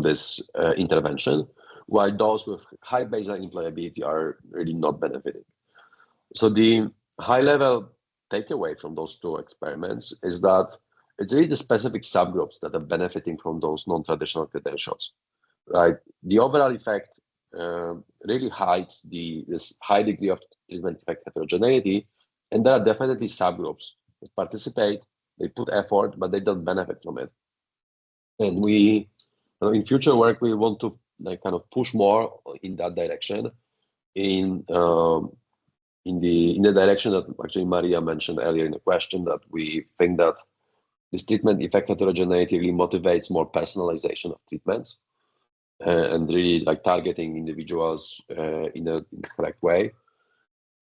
Speaker 2: this intervention, while those with high baseline employability are really not benefiting. So the high-level takeaway from those two experiments is that it's really the specific subgroups that are benefiting from those non-traditional credentials, right? The overall effect really hides this high degree of treatment effect heterogeneity, and there are definitely subgroups that participate, they put effort, but they don't benefit from it. And we, in future work, we want to kind of push more in that direction, in the direction that actually Maria mentioned earlier in the question, that we think that this treatment effect heterogeneity really motivates more personalization of treatments and really targeting individuals in a correct way.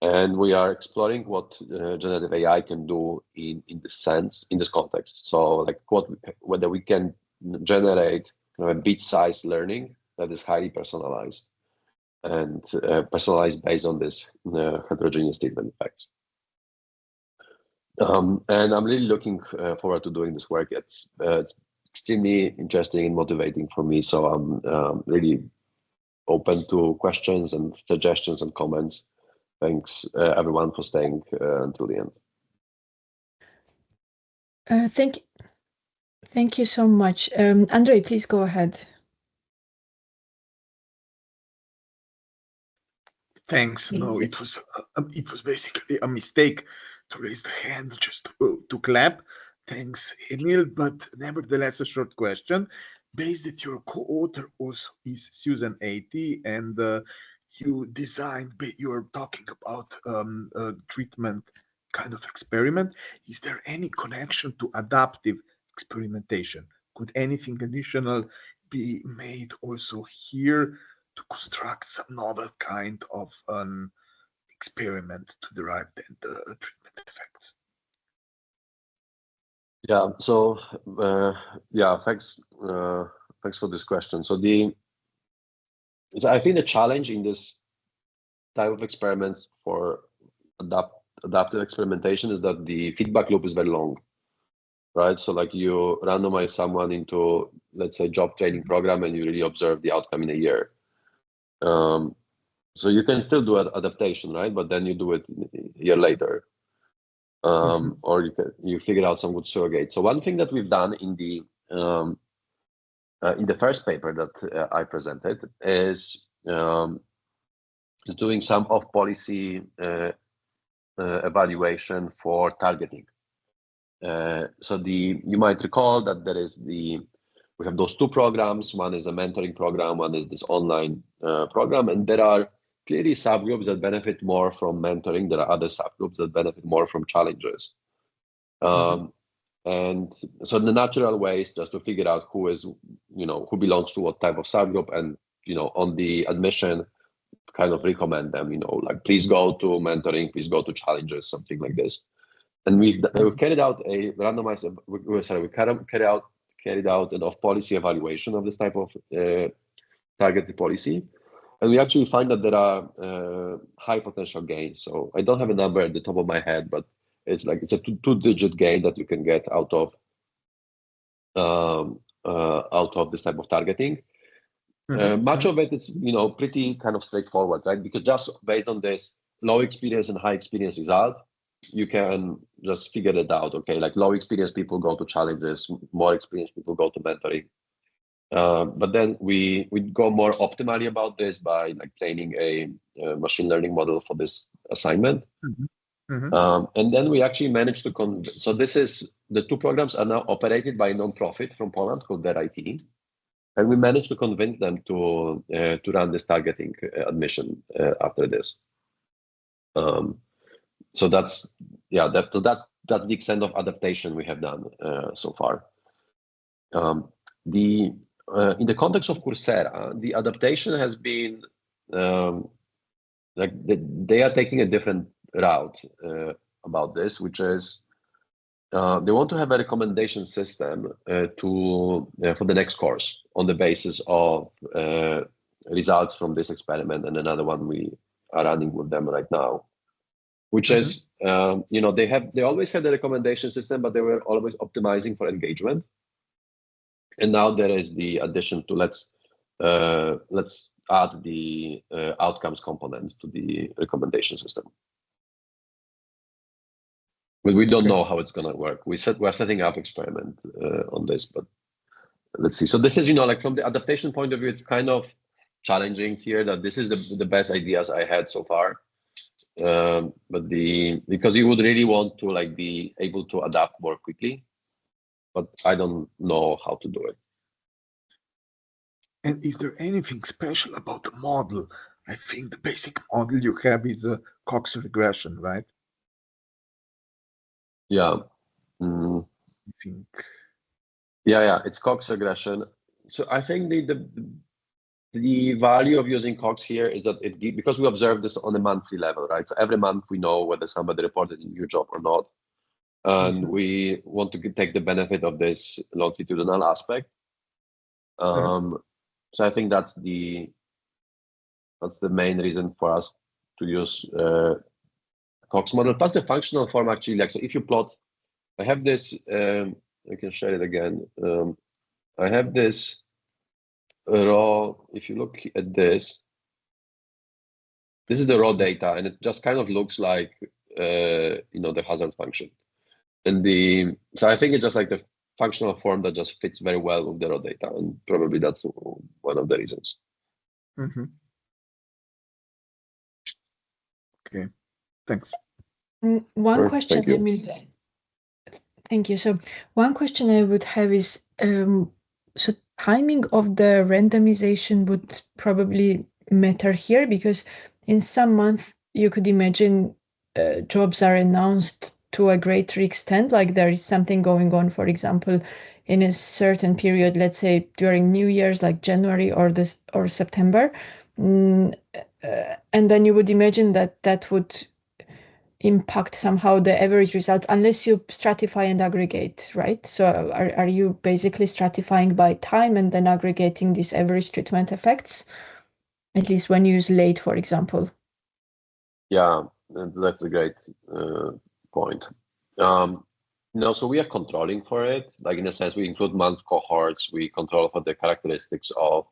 Speaker 2: And we are exploring what generative AI can do in this context. So whether we can generate a bit-sized learning that is highly personalized and personalized based on this heterogeneous treatment effects. And I'm really looking forward to doing this work. It's extremely interesting and motivating for me. So I'm really open to questions and suggestions and comments. Thanks everyone for staying until the end.
Speaker 1: Thank you so much. Andrei, please go ahead.
Speaker 3: Thanks. No, it was basically a mistake to raise the hand just to clap. Thanks, Emil. But nevertheless, a short question. Based that your co-author also is Susan Athey, and you're talking about a treatment kind of experiment. Is there any connection to adaptive experimentation? Could anything additional be made also here to construct some novel kind of an experiment to derive the treatment effects?
Speaker 2: Yeah. So thanks for this question. So I think the challenge in this type of experiments for adaptive experimentation is that the feedback loop is very long. right? So like you randomize someone into, let's say, job training program, and you really observe the outcome in a year. So you can still do an adaptation, right? But then you do it a year later, or you figure out some good surrogate. So one thing that we've done in the first paper that I presented is doing some off-policy evaluation for targeting. So you might recall that we have those two programs. One is a mentoring program, one is this online program, and there are clearly subgroups that benefit more from mentoring. There are other subgroups that benefit more from challenges. And so the natural way is just to figure out who belongs to what type of subgroup, and on the admission, kind of recommend them, like please go to mentoring, please go to challenges, something like this. And we've carried out a randomized. Carried out an off-policy evaluation of this type of targeted policy, and we actually find that there are high potential gains. So I don't have a number at the top of my head, but it's a two-digit gain that you can get out of this type of targeting. Much of it is pretty kind of straightforward, right? Because just based on this low experience and high experience result, you can just figure it out. Okay, like low experience people go to challenges, more experienced people go to mentoring. But then we go more optimally about this by like training a machine learning model for this assignment. And then we actually managed to so the two programs are now operated by a nonprofit from Poland called DER-IT, and we managed to convince them to run this targeting admission after this. So that's the extent of adaptation we have done so far. In the context of Coursera, the adaptation has been they are taking a different route about this, which is they want to have a recommendation system for the next course on the basis of results from this experiment and another one we are running with them right now. Which is, they always had a recommendation system, but they were always optimizing for engagement. And now there is the addition to let's add the outcomes component to the recommendation system. But we don't know how it's going to work. We're setting up experiment on this, but let's see. So this is, like from the adaptation point of view, it's kind of challenging here that this is the best ideas I had so far. But because you would really want to like be able to adapt more quickly, but I don't know how to do it.
Speaker 3: And is there anything special about the model? I think the basic model you have is a Cox regression, right?
Speaker 2: Yeah.
Speaker 3: I think.
Speaker 2: Yeah, it's Cox regression. So I think the value of using Cox here is that because we observe this on a monthly level, right? So every month we know whether somebody reported a new job or not, and we want to take the benefit of this longitudinal aspect. So I think that's the main reason for us to use Cox model. Plus the functional form actually, like so if you plot, I have this. I can share it again. I have this raw. If you look at this is the raw data, and it just kind of looks like the hazard function. And so I think it's just like the functional form that just fits very well with the raw data, and probably that's one of the reasons.
Speaker 3: Okay, thanks.
Speaker 1: One question, Emil. Thank you. So one question I would have is, so timing of the randomization would probably matter here, because in some month you could imagine jobs are announced to a greater extent, like there is something going on, for example, in a certain period, let's say during New Year's, like January or September, and then you would imagine that would impact somehow the average results unless you stratify and aggregate, right? So are you basically stratifying by time and then aggregating these average treatment effects, at least when you use late, for example?
Speaker 2: Yeah, that's a great point. No, so we are controlling for it. Like in a sense, we include month cohorts. We control for the characteristics of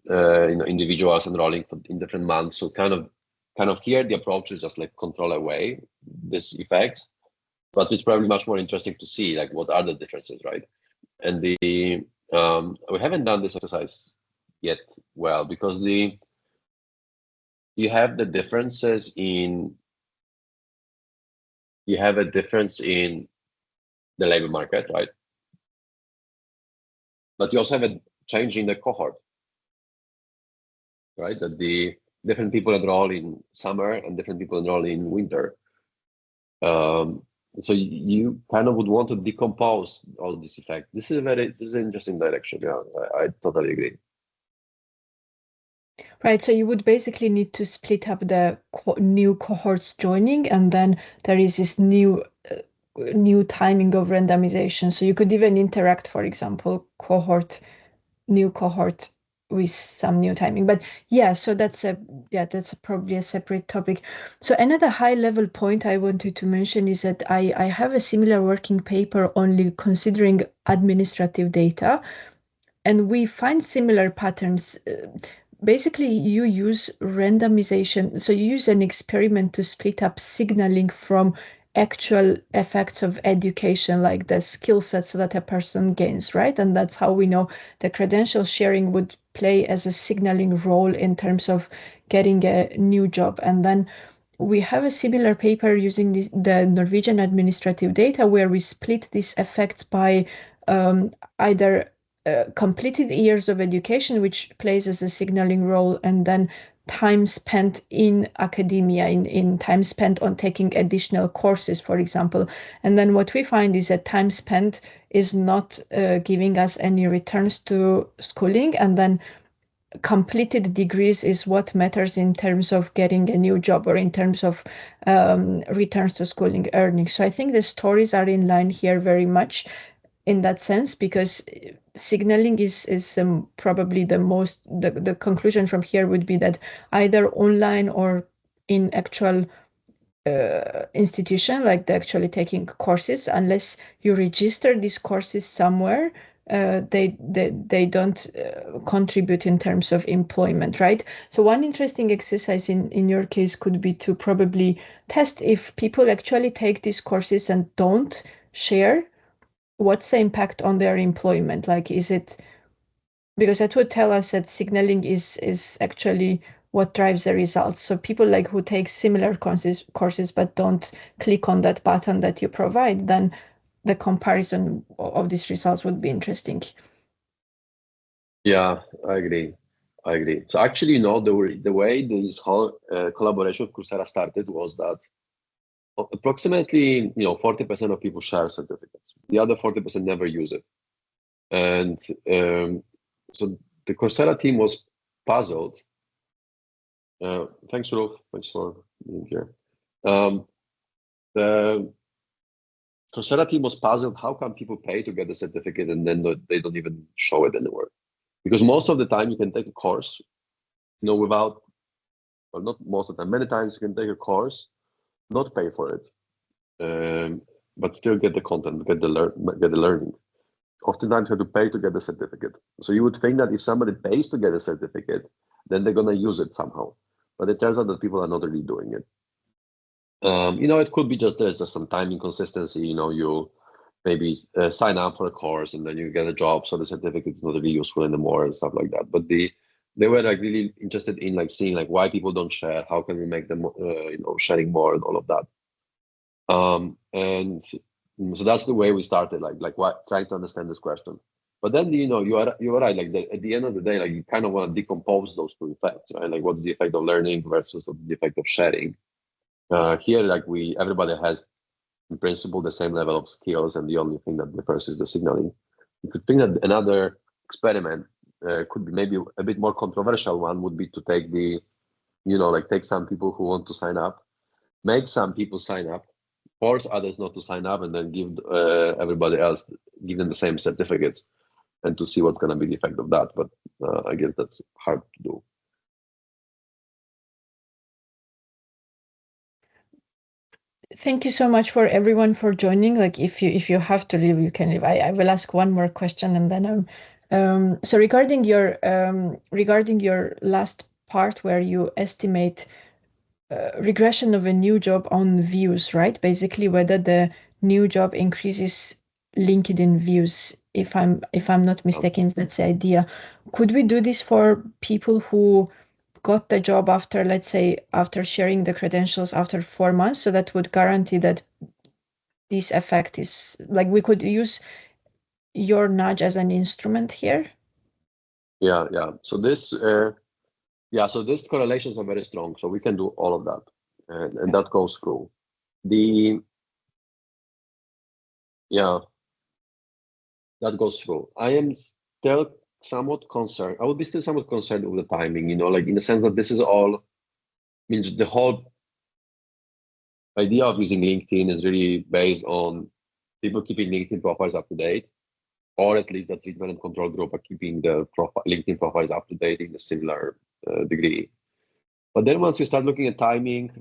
Speaker 2: individuals enrolling in different months. So kind of here the approach is just like control away these effects, but it's probably much more interesting to see like what are the differences, right? And we haven't done this exercise yet well because you have a difference in the labor market, right? But you also have a change in the cohort, right? That the different people enroll in summer and different people enroll in winter. So you kind of would want to decompose all this effect. This is an interesting direction. Yeah, I totally agree.
Speaker 1: Right, so you would basically need to split up the new cohorts joining, and then there is this new timing of randomization. So you could even interact, for example, new cohort with some new timing. But yeah, so that's probably a separate topic. So another high level point I wanted to mention is that I have a similar working paper only considering administrative data, and we find similar patterns. Basically, you use randomization. So you use an experiment to split up signaling from actual effects of education, like the skill sets that a person gains, right? And that's how we know the credential sharing would play as a signaling role in terms of getting a new job. And then we have a similar paper using the Norwegian administrative data where we split these effects by either completed years of education, which plays as a signaling role, and then time spent in academia, in time spent on taking additional courses, for example. And then what we find is that time spent is not giving us any returns to schooling, and then completed degrees is what matters in terms of getting a new job or in terms of returns to schooling earnings. So I think the stories are in line here very much in that sense, because signaling is probably the conclusion from here would be that either online or in actual institution, like they're actually taking courses, unless you register these courses somewhere, they don't contribute in terms of employment, right? So one interesting exercise in your case could be to probably test if people actually take these courses and don't share, what's the impact on their employment? Like, is it, because that would tell us that signaling is actually what drives the results. So people like who take similar courses but don't click on that button that you provide, then the comparison of these results would be interesting.
Speaker 2: Yeah, I agree. So actually, the way this whole collaboration with Coursera started was that approximately 40% of people share certificates. The other 40% never use it, and so the Coursera team was puzzled. Thanks, Rolf. Thanks for being here. The Coursera team was puzzled. How come people pay to get the certificate and then they don't even show it anywhere? Because most of the time you can take a course, without, or not most of the time, many times you can take a course, not pay for it, but still get the content, get the learning. Oftentimes you have to pay to get the certificate. So you would think that if somebody pays to get a certificate, then they're gonna use it somehow. But it turns out that people are not really doing it. It could be there's just some time inconsistency. You maybe sign up for a course and then you get a job, so the certificate is not really useful anymore and stuff like that. But they were like really interested in like seeing like why people don't share, how can we make them sharing more and all of that. And so that's the way we started, like what, trying to understand this question. But then you are right, like at the end of the day, like you kind of want to decompose those two effects, right? Like what's the effect of learning versus the effect of sharing. Here, like everybody has in principle the same level of skills, and the only thing that differs is the signaling. You could think that another experiment could be maybe a bit more controversial one would be to take take some people who want to sign up, make some people sign up, force others not to sign up, and then give everybody else, give them the same certificates, and to see what's going to be the effect of that. But I guess that's hard to do.
Speaker 1: Thank you so much for everyone for joining. Like if you have to leave, you can leave. I will ask one more question and then so regarding your last part where you estimate regression of a new job on views, right? Basically whether the new job increases LinkedIn views, if I'm not mistaken, that's the idea. Could we do this for people who got the job after, let's say, after sharing the credentials after 4 months? So that would guarantee that this effect is like we could use your nudge as an instrument here.
Speaker 2: Yeah. So this correlations are very strong. So we can do all of that, and that goes through. That goes through. I am still somewhat concerned. I would be still somewhat concerned with the timing, like in the sense that this is all, means the whole idea of using LinkedIn is really based on people keeping LinkedIn profiles up to date, or at least the treatment and control group are keeping the LinkedIn profiles up to date in a similar degree. But then once you start looking at timing,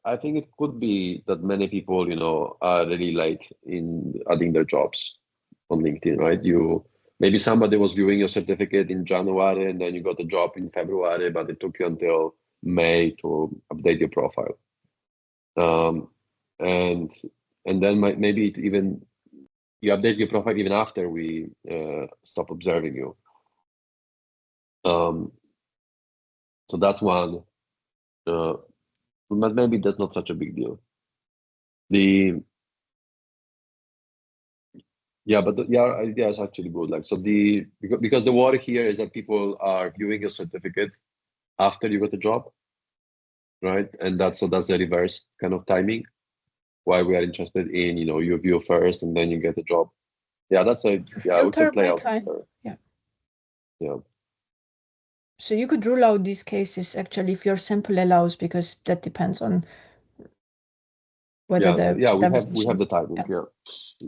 Speaker 2: I think it could be that many people, are really late in adding their jobs on LinkedIn, right? Maybe somebody was viewing your certificate in January and then you got a job in February, but it took you until May to update your profile. And then maybe even you update your profile even after we stop observing you. So that's one. But maybe that's not such a big deal. But the idea is actually good. Like, so because the worry here is that people are viewing your certificate after you got the job, right? And that's the reverse kind of timing. Why we are interested in, you view first and then you get the job. Yeah, we can play out.
Speaker 1: Time.
Speaker 2: Yeah.
Speaker 1: So you could rule out these cases actually if your sample allows, because that depends on whether
Speaker 2: we have the timing. Yeah.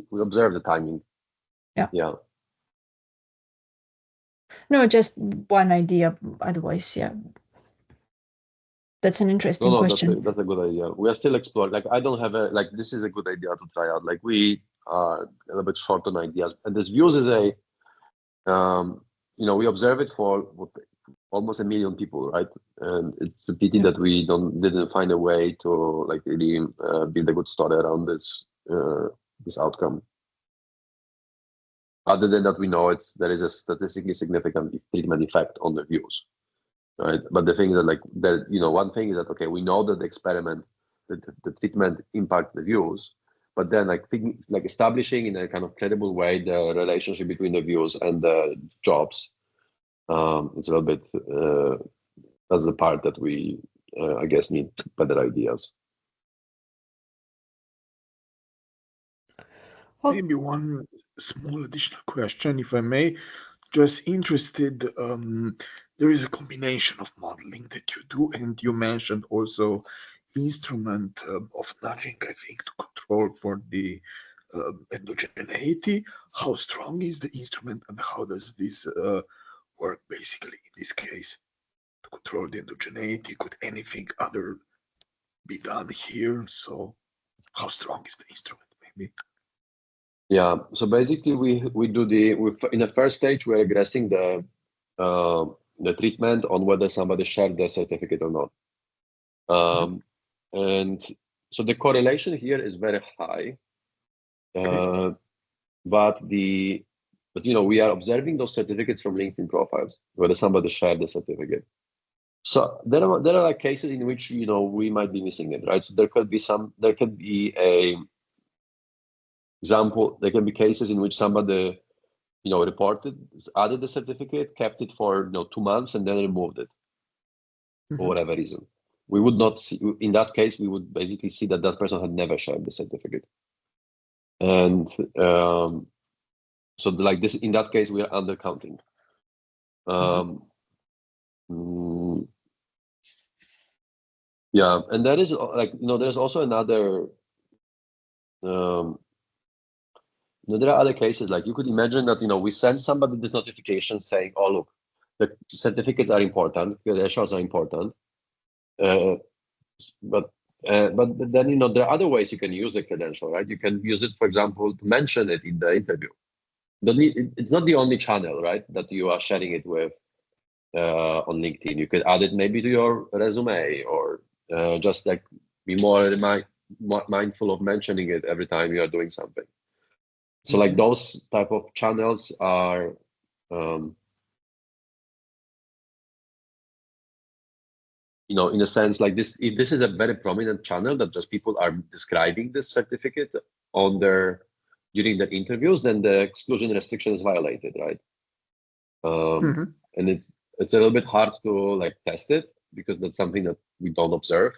Speaker 2: We observe the timing. Yeah.
Speaker 1: No, just one idea. Otherwise, that's an interesting question.
Speaker 2: That's a good idea. We are still exploring. Like, I don't have this is a good idea to try out. Like, we are a little bit short on ideas, and this views is a we observe it for almost 1 million people, right? And it's a pity that we didn't find a way to really build a good story around this outcome. Other than that, we know there is a statistically significant treatment effect on the views, right? But the thing is that one thing is that, okay, we know that the experiment, the treatment impact the views, but then establishing in a kind of credible way the relationship between the views and the jobs, it's a little bit that's the part that we I guess need better ideas.
Speaker 3: Maybe one small additional question, if I may. Just interested, there is a combination of modeling that you do, and you mentioned also instrument of nudging, I think, to control for the endogeneity. How strong is the instrument, and how does this work basically in this case to control the endogeneity? Could anything other be done here? So how strong is the instrument, maybe?
Speaker 2: Yeah, so basically we do in the first stage we're addressing the treatment on whether somebody shared the certificate or not. And so the correlation here is very high. But we are observing those certificates from LinkedIn profiles, whether somebody shared the certificate. So there are cases in which we might be missing it, right? So there could be cases in which somebody added the certificate, kept it for 2 months, and then removed it for whatever reason. We would not see, in that case, we would basically see that person had never shared the certificate. And so this, in that case, we are undercounting. Yeah, and there is there's also another. There are other cases, you could imagine that we send somebody this notification saying, "Oh, look, the certificates are important, credentials are important, but But then, you know, there are other ways you can use the credential, right? You can use it, for example, to mention it in the interview. It's not the only channel, right, that you are sharing it with on LinkedIn. You could add it maybe to your resume, or just like be more mindful of mentioning it every time you are doing something. So like those type of channels are you know, in a sense, like this, if this is a very prominent channel that just people are describing this certificate on during their interviews, then the exclusion restriction is violated, right? And it's a little bit hard to like test it because that's something that we don't observe.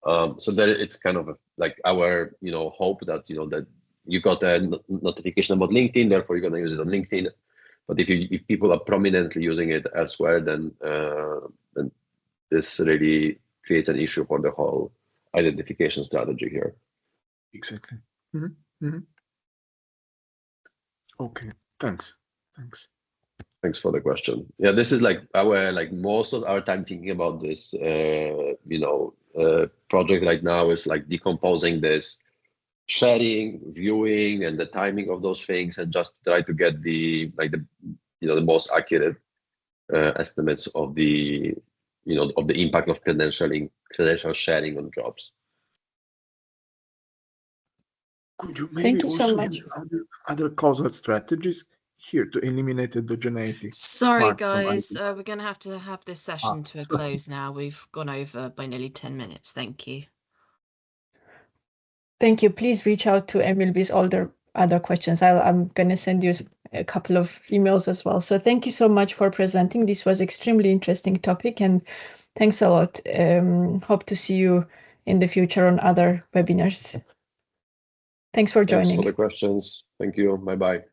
Speaker 2: So that it's kind of like our, you know, hope that, you know, that you got a notification about LinkedIn, therefore you're going to use it on LinkedIn. But if people are prominently using it elsewhere, then this really creates an issue for the whole identification strategy here.
Speaker 3: Exactly. Okay, thanks.
Speaker 2: Thanks for the question. Yeah, this is like most of our time thinking about this, you know, project right now is like decomposing this, sharing, viewing, and the timing of those things, and just try to get the most accurate estimates of the, you know, of the impact of credential sharing on jobs.
Speaker 3: Could you maybe
Speaker 1: also
Speaker 3: so use other causal strategies here to eliminate endogeneity?
Speaker 4: Sorry, guys, we're going to have this session to a close now. We've gone over by nearly 10 minutes. Thank you.
Speaker 1: Thank you. Please reach out to Emil with all the other questions. I'm going to send you a couple of emails as well. So thank you so much for presenting. This was extremely interesting topic, and thanks a lot. Hope to see you in the future on other webinars. Thanks for joining.
Speaker 2: Thanks for the questions. Thank you. Bye-bye.